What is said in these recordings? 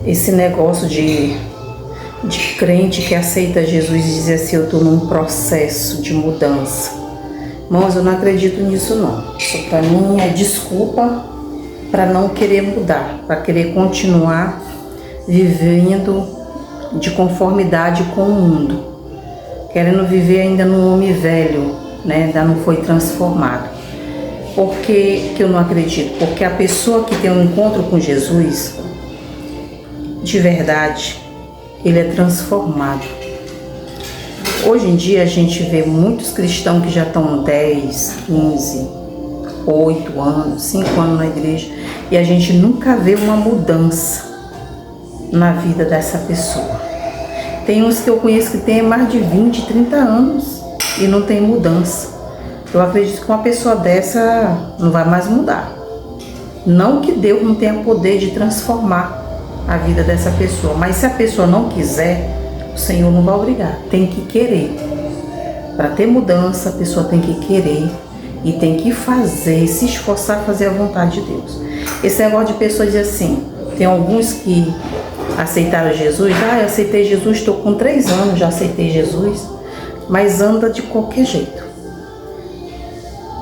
Esse negócio de crente que aceita Jesus e diz assim, eu estou num processo de mudança. Irmãos, eu não acredito nisso não. Isso para mim é desculpa para não querer mudar, para querer continuar vivendo de conformidade com o mundo, querendo viver ainda num homem velho, né? Ainda não foi transformado. Por que eu não acredito? Porque a pessoa que tem um encontro com Jesus, de verdade, ele é transformado. Hoje em dia a gente vê muitos cristãos que já estão 10, 15, 8 anos, 5 anos na igreja e a gente nunca vê uma mudança na vida dessa pessoa. Tem uns que eu conheço que tem mais de 20, 30 anos e não tem mudança. Eu acredito que uma pessoa dessa não vai mais mudar. Não que Deus não tenha poder de transformar a vida dessa pessoa, mas se a pessoa não quiser, o Senhor não vai obrigar, tem que querer. Para ter mudança, a pessoa tem que querer e tem que fazer, se esforçar a fazer a vontade de Deus. Esse negócio de pessoas dizer assim, tem alguns que aceitaram Jesus, eu aceitei Jesus, estou com 3 anos, já aceitei Jesus, mas anda de qualquer jeito.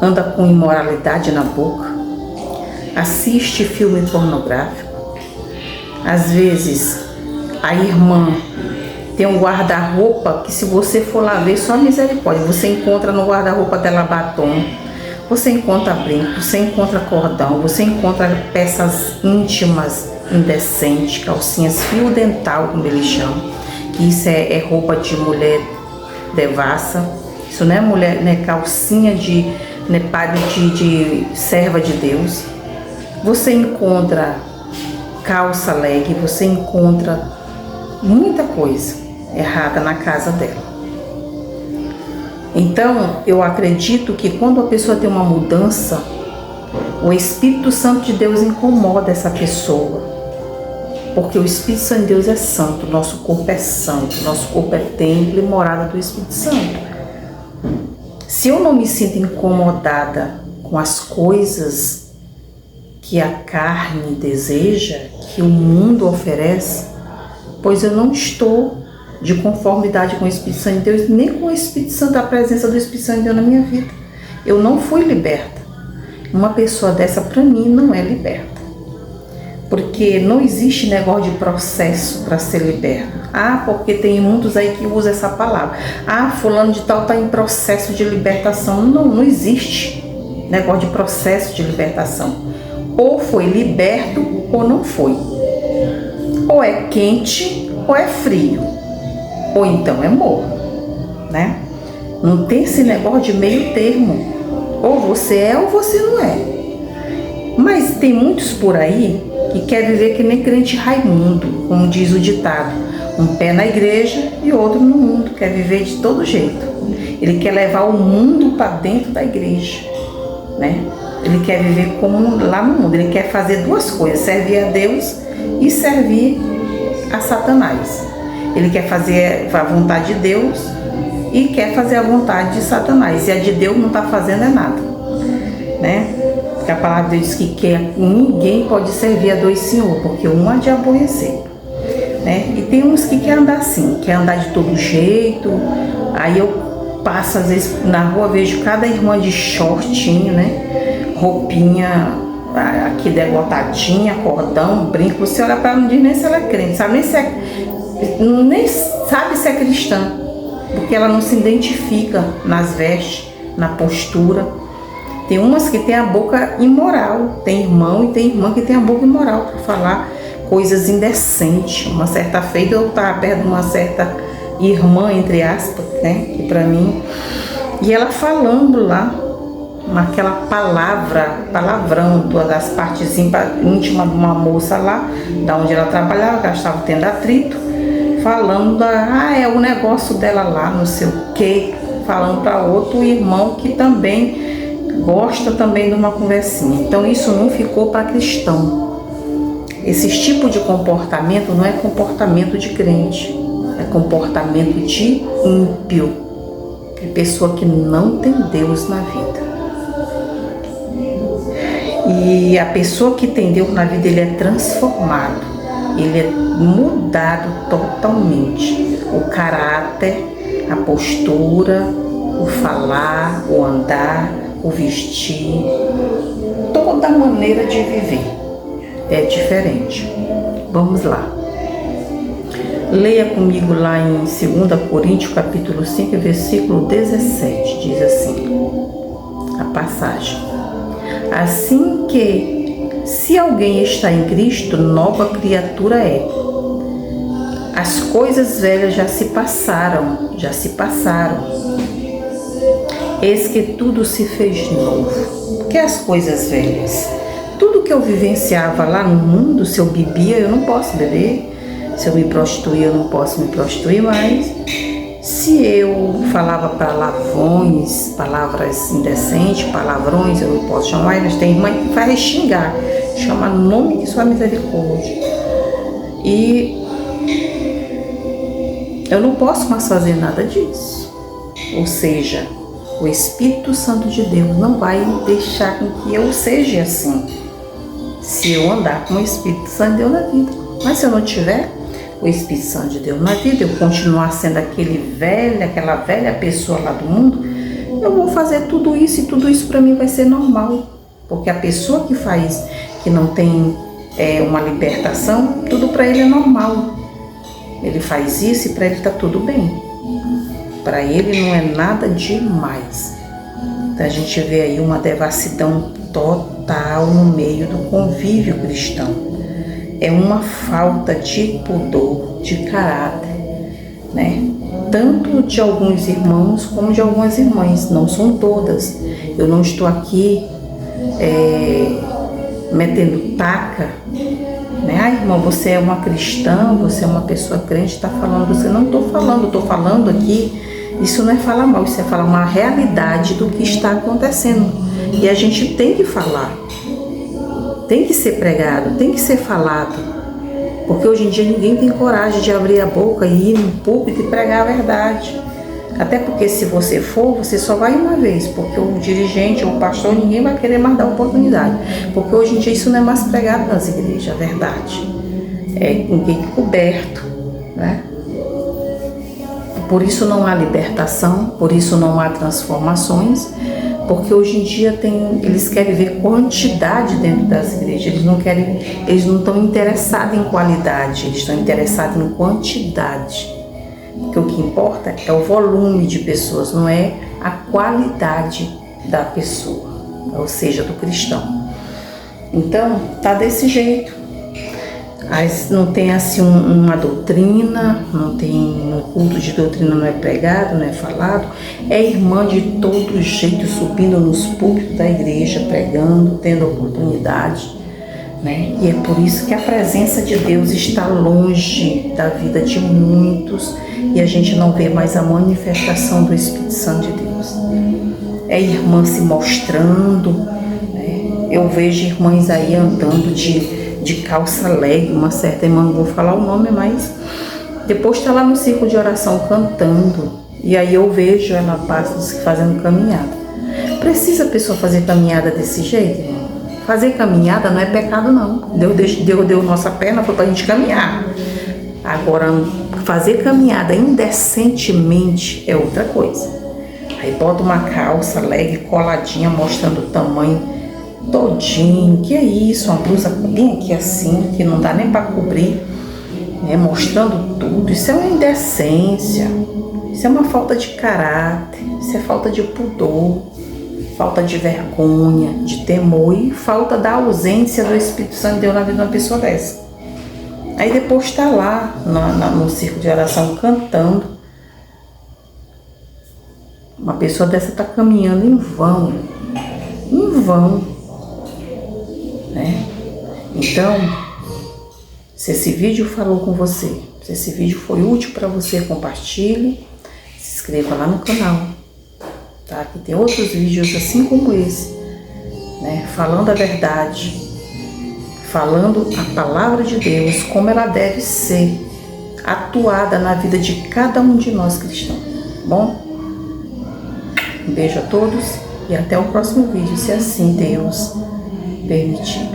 Anda com imoralidade na boca, assiste filme pornográfico. Às vezes, a irmã tem um guarda-roupa que se você for lá ver, só misericórdia. Você encontra no guarda-roupa dela batom, você encontra brinco, você encontra cordão, você encontra peças íntimas indecentes, calcinhas fio dental, como eles chamam. Isso é roupa de mulher devassa. Isso não é mulher, né? Calcinha de serva de Deus. Você encontra calça leg, você encontra muita coisa errada na casa dela. Então, eu acredito que quando a pessoa tem uma mudança, o Espírito Santo de Deus incomoda essa pessoa. Porque o Espírito Santo de Deus é santo, nosso corpo é santo, nosso corpo é templo e morada do Espírito Santo. Se eu não me sinto incomodada com as coisas que a carne deseja, que o mundo oferece, pois eu não estou de conformidade com o Espírito Santo de Deus, nem com o Espírito Santo, a presença do Espírito Santo de Deus na minha vida. Eu não fui liberta. Uma pessoa dessa, para mim, não é liberta. Porque não existe negócio de processo para ser liberto. Porque tem muitos aí que usam essa palavra. Fulano de tal está em processo de libertação. Não existe negócio de processo de libertação. Ou foi liberto ou não foi. Ou é quente ou é frio. Ou então é morno, né? Não tem esse negócio de meio termo. Ou você é ou você não é. Mas tem muitos por aí que quer viver que nem crente Raimundo, como diz o ditado. Um pé na igreja e outro no mundo. Quer viver de todo jeito. Ele quer levar o mundo para dentro da igreja, né? Ele quer viver como lá no mundo. Ele quer fazer duas coisas, servir a Deus e servir a Satanás. Ele quer fazer a vontade de Deus e quer fazer a vontade de Satanás. E a de Deus não está fazendo nada, né? Porque a palavra de Deus diz que ninguém pode servir a 2 senhores, porque um há de aborrecer, né? E tem uns que querem andar assim, quer andar de todo jeito. Aí eu passo, às vezes, na rua, vejo cada irmã de shortinho, né? Roupinha aqui degotadinha, cordão, brinco. Você olha para ela, não diz nem se ela é crente, nem sabe se é cristã, porque ela não se identifica nas vestes, na postura. Tem umas que tem a boca imoral, tem irmão e tem irmã que tem a boca imoral para falar coisas indecentes. Uma certa feita eu estava perto de uma certa irmã, entre aspas, né, que para mim, e ela falando lá, naquela palavrão, das partes íntimas de uma moça lá, da onde ela trabalhava, que ela estava tendo atrito, falando é o negócio dela lá, não sei o quê, falando para outro irmão que também gosta também de uma conversinha. Então isso não ficou para cristão. Esse tipo de comportamento não é comportamento de crente, é comportamento de ímpio, é pessoa que não tem Deus na vida. E a pessoa que tem Deus na vida, ele é transformado. ele é mudado totalmente. O caráter, a postura, o falar, o andar, o vestir, toda a maneira de viver é diferente. Vamos lá. Leia comigo lá em 2 Coríntios, capítulo 5, versículo 17, diz assim, a passagem. Assim que, se alguém está em Cristo, nova criatura é. As coisas velhas já se passaram. Eis que tudo se fez novo. O que é as coisas velhas? Tudo que eu vivenciava lá no mundo, se eu bebia, eu não posso beber. Se eu me prostituía, eu não posso me prostituir mais. Se eu falava palavrões, palavras indecentes, palavrões, eu não posso chamar. Mas tem irmã que vai xingar, chama no nome de sua misericórdia. E eu não posso mais fazer nada disso. Ou seja, o Espírito Santo de Deus não vai deixar com que eu seja assim, se eu andar com o Espírito Santo de Deus na vida. Mas se eu não tiver o Espírito Santo de Deus na vida, eu continuar sendo aquela velha pessoa lá do mundo, eu vou fazer tudo isso, e tudo isso para mim vai ser normal. Porque a pessoa que não tem uma libertação, tudo para ele é normal. Ele faz isso e para ele está tudo bem. Para ele não é nada demais. Então a gente vê aí uma devassidão total no meio do convívio cristão. É uma falta de pudor, de caráter, né? Tanto de alguns irmãos como de algumas irmãs, não são todas. Eu não estou aqui metendo taca, né? Ah, irmão, você é uma cristã, você é uma pessoa crente, está falando, você não estou falando aqui. Isso não é falar mal, isso é falar uma realidade do que está acontecendo. E a gente tem que falar, tem que ser pregado, tem que ser falado. Porque hoje em dia ninguém tem coragem de abrir a boca e ir no púlpito e pregar a verdade. Até porque se você for, você só vai uma vez, porque o dirigente ou o pastor, ninguém vai querer mais dar oportunidade. Porque hoje em dia isso não é mais pregado nas igrejas, a verdade. É ninguém coberto, né? Por isso não há libertação, por isso não há transformações, porque hoje em dia eles querem ver quantidade dentro das igrejas, eles não estão interessados em qualidade, eles estão interessados em quantidade. Porque o que importa é o volume de pessoas, não é a qualidade da pessoa, ou seja, do cristão. Então, tá desse jeito. Não tem assim uma doutrina, não tem um culto de doutrina, não é pregado, não é falado. É irmã de todo jeito subindo nos púlpitos da igreja, pregando, tendo oportunidade, né? E é por isso que a presença de Deus está longe da vida de muitos e a gente não vê mais a manifestação do Espírito Santo de Deus. É irmã se mostrando, né? Eu vejo irmãs aí andando de calça leg, uma certa irmã, não vou falar o nome, mas depois está lá no círculo de oração cantando, e aí eu vejo ela fazendo caminhada. Precisa a pessoa fazer caminhada desse jeito, irmão? Fazer caminhada não é pecado, não. Deus deu nossa perna, foi para a gente caminhar. Agora, fazer caminhada indecentemente é outra coisa. Aí bota uma calça leg coladinha, mostrando o tamanho todinho, que é isso, uma blusa bem aqui assim, que não dá nem para cobrir, né, mostrando tudo. Isso é uma indecência, isso é uma falta de caráter, isso é falta de pudor, falta de vergonha, de temor e falta da ausência do Espírito Santo de Deus na vida de uma pessoa dessa. Aí depois está lá no círculo de oração cantando. Uma pessoa dessa está caminhando em vão, né? Então, se esse vídeo falou com você, se esse vídeo foi útil para você, compartilhe, se inscreva lá no canal, tá? Aqui tem outros vídeos assim como esse, né? Falando a verdade, falando a palavra de Deus, como ela deve ser atuada na vida de cada um de nós cristãos, bom? Um beijo a todos e até o próximo vídeo, se assim Deus permitir.